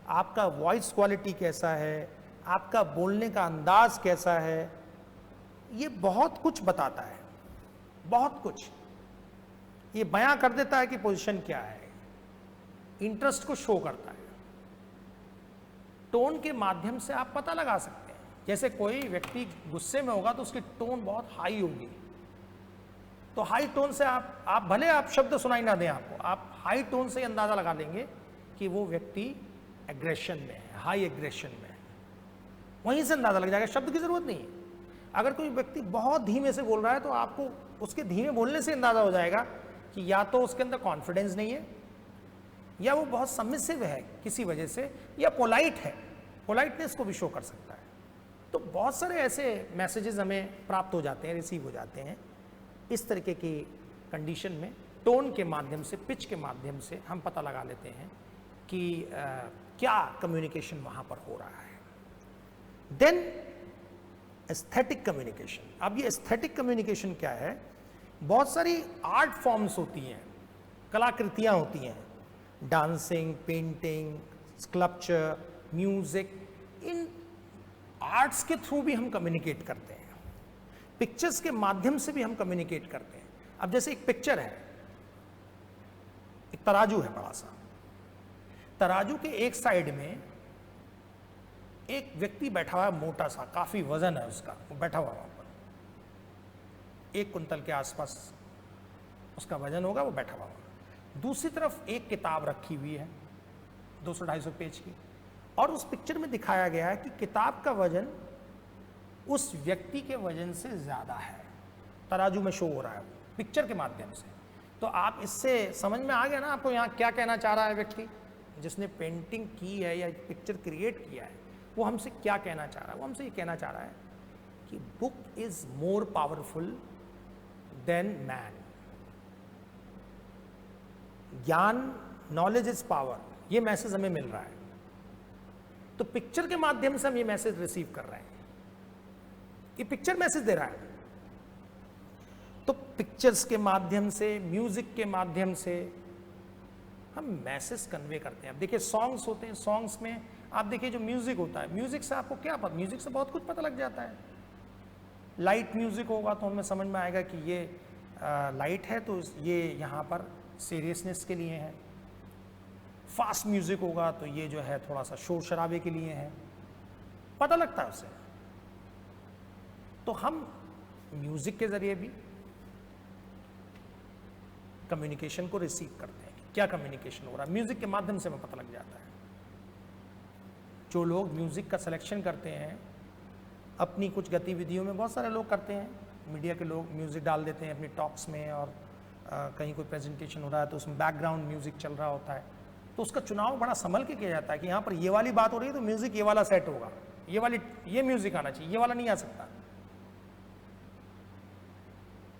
आपका वॉइस क्वालिटी कैसा है, आपका बोलने का अंदाज कैसा है, ये बहुत कुछ बताता है, बहुत कुछ। ये बयां कर देता है कि पोजीशन क्या है, इंटरेस्ट को शो करता है। टोन के माध्यम से आप पता लगा सकते हैं। जैसे कोई व्यक्ति गुस्से में होगा तो उसकी टोन बहुत हाई होगी, तो हाई टोन से आप भले आप शब्द सुनाई ना दें आपको, आप हाई टोन से अंदाजा लगा लेंगे कि वो व्यक्ति एग्रेशन में है, हाई एग्रेशन में है, वहीं से अंदाजा लग जाएगा, शब्द की जरूरत नहीं है। अगर कोई व्यक्ति बहुत धीमे से बोल रहा है तो आपको उसके धीमे बोलने से अंदाजा हो जाएगा कि या तो उसके अंदर कॉन्फिडेंस नहीं है, या वो बहुत सबमिसिव है किसी वजह से, या पोलाइट है, पोलाइटनेस को भी शो कर सकता है। तो बहुत सारे ऐसे मैसेजेस हमें प्राप्त हो जाते हैं, रिसीव हो जाते हैं। इस तरीके की कंडीशन में टोन के माध्यम से, पिच के माध्यम से हम पता लगा लेते हैं कि क्या कम्युनिकेशन वहां पर हो रहा है। Then aesthetic communication. अब ये एस्थेटिक कम्युनिकेशन क्या है? बहुत सारी आर्ट फॉर्म्स होती हैं, कलाकृतियां होती हैं, dancing, painting, sculpture, music, in arts के थ्रू भी हम कम्युनिकेट करते हैं, पिक्चर्स के माध्यम से भी हम कम्युनिकेट करते हैं। अब जैसे एक पिक्चर है, एक तराजू है बड़ा सा, तराजू के एक साइड में एक व्यक्ति बैठा हुआ है, मोटा सा, काफी वजन है उसका, वो बैठा हुआ वहां पर, 1 कुंतल के आसपास उसका वजन होगा, वो बैठा हुआ होगा। दूसरी तरफ एक किताब रखी हुई है 200-250 पेज की, और उस पिक्चर में दिखाया गया है कि किताब का वजन उस व्यक्ति के वजन से ज्यादा है, तराजू में शो हो रहा है पिक्चर के माध्यम से। तो आप इससे समझ में आ गया ना आपको यहाँ क्या कहना चाह रहा है व्यक्ति जिसने पेंटिंग की है या पिक्चर क्रिएट किया है, वो हमसे क्या कहना चाह रहा है? वो हमसे ये कहना चाह रहा है कि book is more powerful than man. ज्ञान, नॉलेज इज पावर, ये मैसेज हमें मिल रहा है। तो पिक्चर के माध्यम से हम ये मैसेज रिसीव कर रहे हैं, ये पिक्चर मैसेज दे रहा है। तो पिक्चर्स के माध्यम से, म्यूजिक के माध्यम से हम मैसेज कन्वे करते हैं। अब देखिए सॉन्ग्स होते हैं, सॉन्ग्स में आप देखिए जो म्यूजिक होता है, म्यूजिक से आपको क्या पता, म्यूजिक से बहुत कुछ पता लग जाता है। लाइट म्यूजिक होगा तो हमें समझ में आएगा कि ये लाइट है तो ये यहाँ पर सीरियसनेस के लिए है। फास्ट म्यूजिक होगा तो ये जो है थोड़ा सा शोर शराबे के लिए है, पता लगता है उसे। तो हम म्यूजिक के जरिए भी कम्युनिकेशन को रिसीव करते हैं कि क्या कम्युनिकेशन हो रहा है, म्यूजिक के माध्यम से हमें पता लग जाता है। जो लोग म्यूजिक का सिलेक्शन करते हैं अपनी कुछ गतिविधियों में, बहुत सारे लोग करते हैं, मीडिया के लोग म्यूजिक डाल देते हैं अपनी टॉक्स में, और कहीं कोई प्रेजेंटेशन हो रहा है तो उसमें बैकग्राउंड म्यूजिक चल रहा होता है, तो उसका चुनाव बड़ा संभल के किया जाता है कि यहाँ पर ये वाली बात हो रही है तो म्यूजिक ये वाला सेट होगा, ये म्यूजिक आना चाहिए, ये वाला नहीं आ सकता।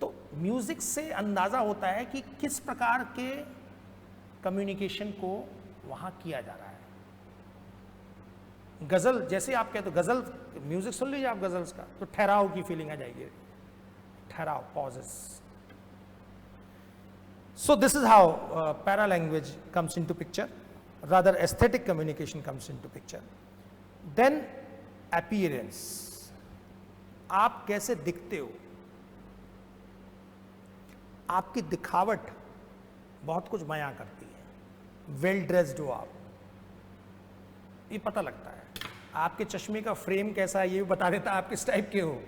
तो म्यूजिक से अंदाजा होता है कि किस प्रकार के कम्युनिकेशन को वहां किया जा रहा है। गजल जैसे आप कहते हो, गजल म्यूजिक सुन लीजिए आप गजल्स का, तो ठहराव की फीलिंग आ जाएगी, ठहराव, pauses. So this is how paralanguage comes into picture, rather aesthetic communication comes into picture. Then appearance, आप कैसे दिखते हो, आपकी दिखावट बहुत कुछ बयां करती है। वेल ड्रेस्ड हो आप, ये पता लगता है। आपके चश्मे का फ्रेम कैसा है ये भी बता देता है आप किस टाइप के हो।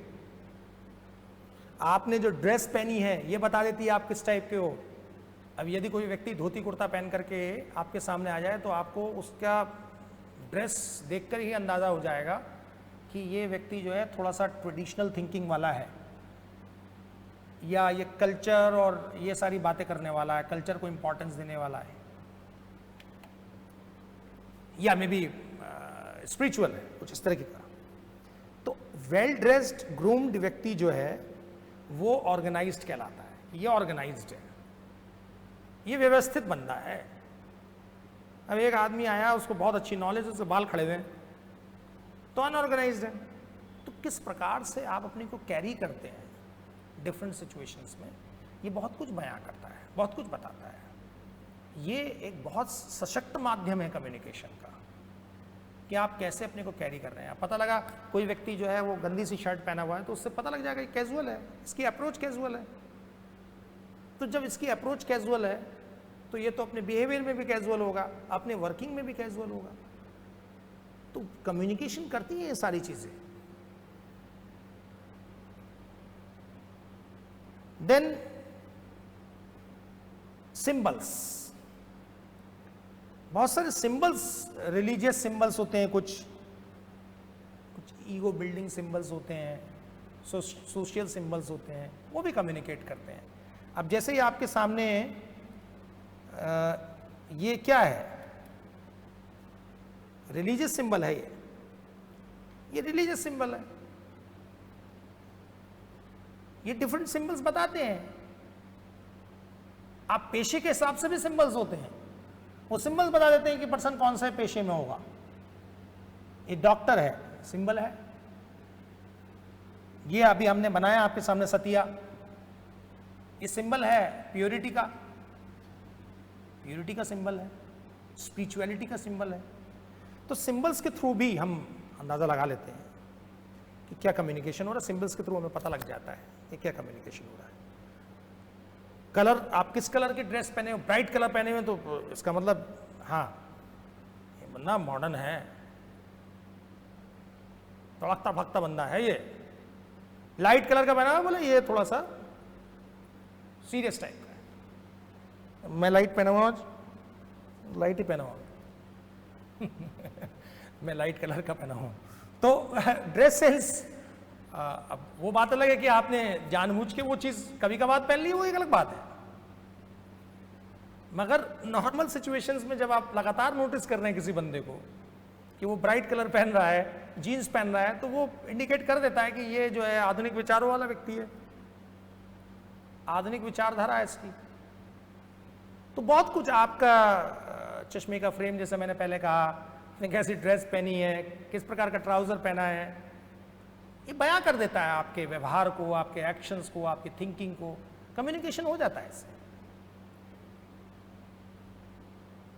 आपने जो ड्रेस पहनी है ये बता देती है आप किस टाइप के हो। अब यदि कोई व्यक्ति धोती कुर्ता पहन करके आपके सामने आ जाए तो आपको उसका ड्रेस देखकर ही अंदाज़ा हो जाएगा कि ये व्यक्ति जो है थोड़ा सा ट्रेडिशनल थिंकिंग वाला है, या ये कल्चर और ये सारी बातें करने वाला है, कल्चर को इंपॉर्टेंस देने वाला है, या मे बी स्पिरिचुअल है, कुछ इस तरह की का। तो वेल ड्रेस्ड ग्रूम्ड व्यक्ति जो है वो ऑर्गेनाइज्ड कहलाता है, ये ऑर्गेनाइज्ड है, ये व्यवस्थित बंदा है। अब एक आदमी आया, उसको बहुत अच्छी नॉलेज है, उसके बाल खड़े हुए हैं, तो अनऑर्गेनाइज्ड है। तो किस प्रकार से आप अपने को कैरी करते हैं डिफरेंट सिचुएशंस में, ये बहुत कुछ बयां करता है, बहुत कुछ बताता है। ये एक बहुत सशक्त माध्यम है कम्युनिकेशन का, कि आप कैसे अपने को कैरी कर रहे हैं। पता लगा कोई व्यक्ति जो है वो गंदी सी शर्ट पहना हुआ है तो उससे पता लग जाएगा कि कैजुअल है, इसकी अप्रोच कैजुअल है। तो जब इसकी अप्रोच कैजुअल है तो ये तो अपने बिहेवियर में भी कैजुअल होगा, अपने वर्किंग में भी कैजुअल होगा। तो कम्युनिकेशन करती हैं ये सारी चीजें। देन सिंबल्स, बहुत सारे सिंबल्स, रिलीजियस सिंबल्स होते हैं, कुछ ईगो बिल्डिंग सिंबल्स होते हैं, सोशल सिंबल्स होते हैं, वो भी कम्युनिकेट करते हैं। अब जैसे ही आपके सामने ये क्या है, रिलीजियस सिंबल है, ये रिलीजियस सिंबल है। ये डिफरेंट सिंबल्स बताते हैं। आप पेशे के हिसाब से भी सिंबल्स होते हैं, वो सिंबल्स बता देते हैं कि पर्सन कौन से पेशे में होगा। ये डॉक्टर है, सिंबल है। ये अभी हमने बनाया आपके सामने सतिया, ये सिंबल है प्योरिटी का, प्योरिटी का सिंबल है, स्पिरिचुअलिटी का सिंबल है। तो सिंबल्स के थ्रू भी हम अंदाजा लगा लेते हैं कि क्या कम्युनिकेशन हो रहा है। सिंबल्स के थ्रू हमें पता लग जाता है कि क्या कम्युनिकेशन हो रहा है। कलर, आप किस कलर की ड्रेस पहने हो, ब्राइट कलर पहने हुए, तो इसका मतलब हाँ ये बंदा मॉडर्न है, तड़कता भगता बंदा है। ये लाइट कलर का पहना हुआ, बोले ये थोड़ा सा सीरियस टाइप का है। मैं लाइट पहना हुआ, आज लाइट ही पहना हुआ मैं लाइट कलर का पहना हूं। तो ड्रेस सेंस, अब वो बात अलग है कि आपने जानबूझ के वो चीज कभी कभार पहन ली, वो एक अलग बात है। मगर नॉर्मल सिचुएशंस में जब आप लगातार नोटिस कर रहे हैं किसी बंदे को कि वो ब्राइट कलर पहन रहा है, जीन्स पहन रहा है, तो वो इंडिकेट कर देता है कि ये जो है आधुनिक विचारों वाला व्यक्ति है, आधुनिक विचारधारा है इसकी। तो बहुत कुछ, आपका चश्मे का फ्रेम, जैसे मैंने पहले कहा, कैसी ड्रेस पहनी है, किस प्रकार का ट्राउजर पहना है, ये बयां कर देता है आपके व्यवहार को, आपके एक्शंस को, आपकी थिंकिंग को। कम्युनिकेशन हो जाता है इससे।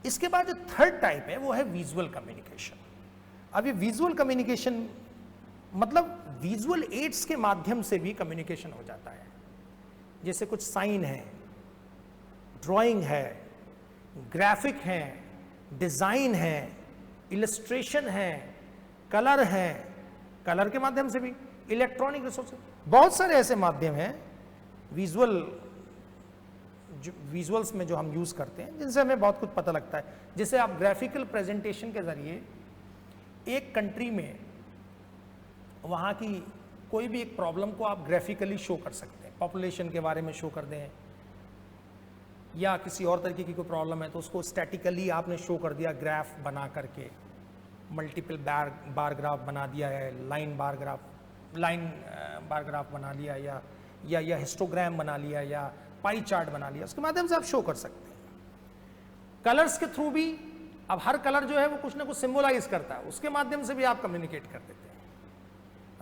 इसके बाद जो थर्ड टाइप है वो है विजुअल कम्युनिकेशन। अब ये विजुअल कम्युनिकेशन मतलब विजुअल एड्स के माध्यम से भी कम्युनिकेशन हो जाता है। जैसे कुछ साइन है, ड्राइंग है, ग्राफिक है, डिजाइन है, इलस्ट्रेशन है, कलर है, कलर के माध्यम से भी, इलेक्ट्रॉनिक रिसोर्स, बहुत सारे ऐसे माध्यम हैं विजुअल्स में जो हम यूज करते हैं, जिनसे हमें बहुत कुछ पता लगता है। जैसे आप ग्राफिकल प्रेजेंटेशन के जरिए एक कंट्री में वहाँ की कोई भी एक प्रॉब्लम को आप ग्राफिकली शो कर सकते हैं। पॉपुलेशन के बारे में शो कर दें, या किसी और तरीके की कोई प्रॉब्लम है तो उसको स्टैटिकली आपने शो कर दिया, ग्राफ बना करके, मल्टीपल बार ग्राफ बना दिया है, लाइन बार ग्राफ बना लिया, या हिस्टोग्राम बना लिया, या पाई चार्ट बना लिया, उसके माध्यम से आप शो कर सकते हैं। कलर्स के थ्रू भी, अब हर कलर जो है वो कुछ ना कुछ सिंबलाइज करता है, उसके माध्यम से भी आप कम्युनिकेट कर देते हैं।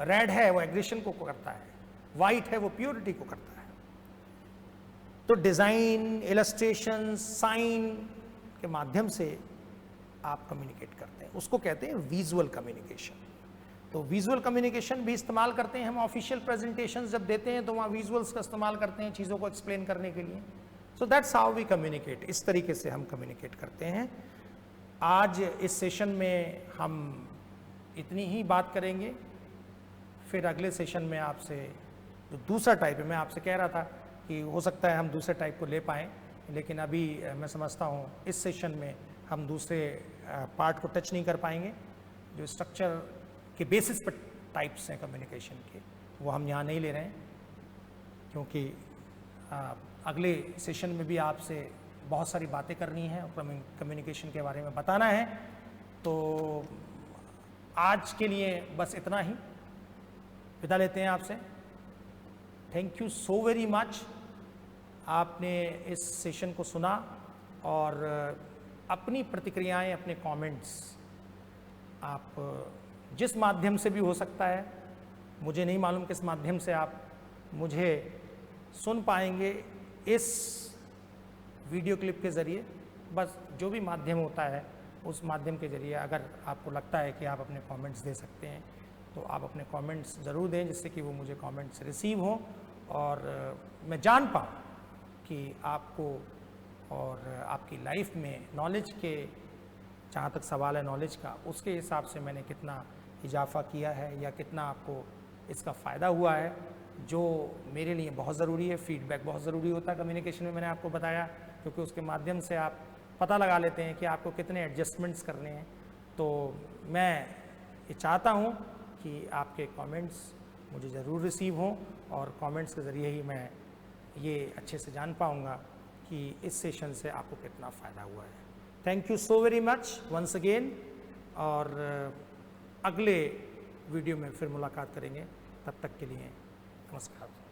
रेड है वो एग्रेशन को करता है, व्हाइट है वो प्योरिटी को करता है। तो डिजाइन, इलस्ट्रेशन, साइन के माध्यम से आप कम्युनिकेट करते हैं, उसको कहते हैं विजुअल कम्युनिकेशन। तो विजुअल कम्युनिकेशन भी इस्तेमाल करते हैं हम ऑफिशियल प्रेजेंटेशंस जब देते हैं, तो वहाँ विजुअल्स का इस्तेमाल करते हैं चीज़ों को एक्सप्लेन करने के लिए। So that's how we communicate, इस तरीके से हम कम्युनिकेट करते हैं। आज इस सेशन में हम इतनी ही बात करेंगे, फिर अगले सेशन में आपसे जो दूसरा टाइप है, मैं आपसे कह रहा था कि हो सकता है हम दूसरे टाइप को ले पाएँ, लेकिन अभी मैं समझता हूँ इस सेशन में हम दूसरे पार्ट को टच नहीं कर पाएंगे। जो स्ट्रक्चर के बेसिस पर टाइप्स हैं कम्युनिकेशन के, वो हम यहाँ नहीं ले रहे हैं, क्योंकि अगले सेशन में भी आपसे बहुत सारी बातें करनी है और कम्युनिकेशन के बारे में बताना है। तो आज के लिए बस इतना ही, विदा लेते हैं आपसे। Thank you so very much, आपने इस सेशन को सुना और अपनी प्रतिक्रियाएं, अपने कमेंट्स आप जिस माध्यम से भी हो सकता है, मुझे नहीं मालूम किस माध्यम से आप मुझे सुन पाएंगे इस वीडियो क्लिप के ज़रिए, बस जो भी माध्यम होता है उस माध्यम के ज़रिए अगर आपको लगता है कि आप अपने कमेंट्स दे सकते हैं तो आप अपने कमेंट्स ज़रूर दें, जिससे कि वो मुझे कमेंट्स रिसीव हों और मैं जान पाऊँ कि आपको और आपकी लाइफ में नॉलेज के जहाँ तक सवाल है नॉलेज का, उसके हिसाब से मैंने कितना इजाफा किया है या कितना आपको इसका फ़ायदा हुआ है, जो मेरे लिए बहुत ज़रूरी है। फीडबैक बहुत ज़रूरी होता है कम्युनिकेशन में, मैंने आपको बताया, क्योंकि उसके माध्यम से आप पता लगा लेते हैं कि आपको कितने एडजस्टमेंट्स करने हैं। तो मैं ये चाहता हूँ कि आपके कमेंट्स मुझे ज़रूर रिसीव हों, और कमेंट्स के ज़रिए ही मैं ये अच्छे से जान पाऊँगा कि इस सेशन से आपको कितना फ़ायदा हुआ है। Thank you so very much once again, और अगले वीडियो में फिर मुलाकात करेंगे। तब तक के लिए नमस्कार।